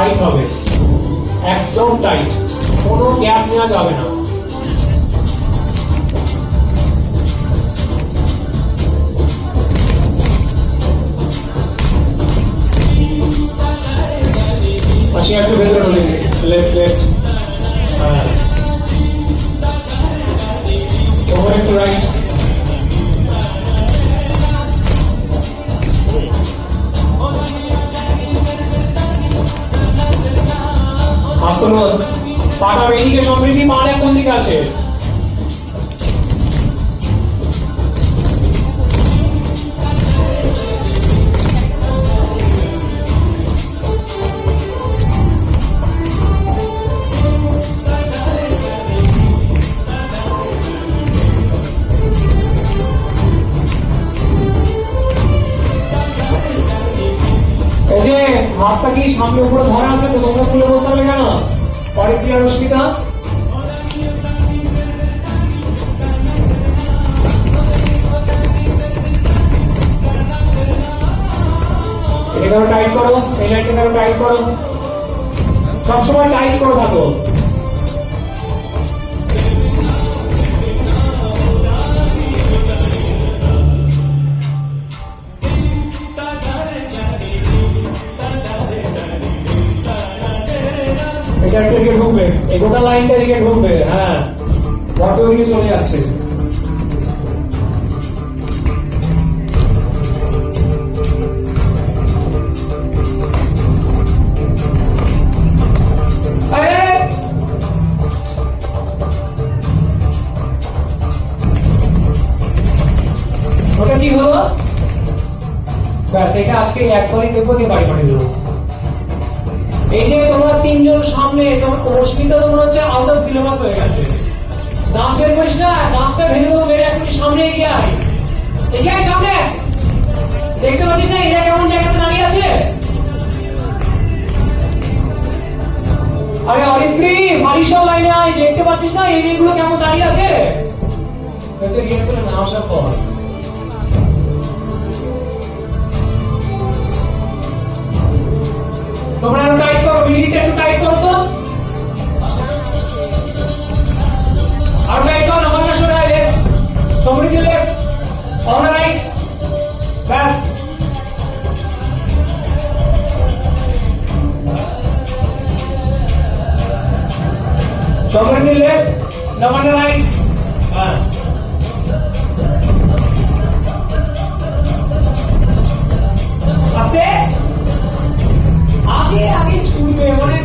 Tight হবে, একদম tight, কোনো গ্যাপ নেওয়া যাবে না। পাশে একটু ভেতরে হলে লেফট লেফট, হ্যাঁ ওভার একটু রাইট, পাটা বেরিয়ে সমৃদ্ধি পান কোন দিকে আছে? এই যে হাতটা কি সামনে উপরে ধরা আছে তো, তোমরা খুলে বলতে হবে কেন? পরে কি আর অসুবিধা? এটাকে টাইট করো, এই লাইনটাকে টাইট করো, সবসময় টাইট করে থাকো। এটা এদিকে ঢুকবে, এই গোটা লাইনটা এদিকে ঢুকবে, হ্যাঁ বডি ওদিকে চলে যাচ্ছে। ওটা কি হলো? ব্যাস, এটা আজকে একবারই দেখবো, দিয়ে বাড়ি বাড়ি দেবো। এই যে তোমরা তিনজন সামনে, তোমার অস্মিতা তোমার হচ্ছে আউট অফ সিলেবাস হয়ে গেছে। দাঁত বের করিস না, দাঁতটা ভেঙে দেবো, বেড়ে এখন সামনে এগিয়ে আয়, এগিয়ে আয় সামনে। দেখতে পাচ্ছিস না এরা কেমন জায়গাতে দাঁড়িয়ে আছে? আরে অরিত্রী বারিশাল লাইনে আয়, দেখতে পাচ্ছিস না এই মেয়েগুলো কেমন দাঁড়িয়ে আছে? না আসার পর তোমরা একটু টাইট করো, মিলিটা একটু টাইট করো তো, আর টাইট করো। আমার কাছে left, Samriddhi left, on right, ব্যাস। সমৃদ্ধি লেফট, নমন রাইট, হ্যাঁ আস্তে আগে আগে ছুটবে, মানে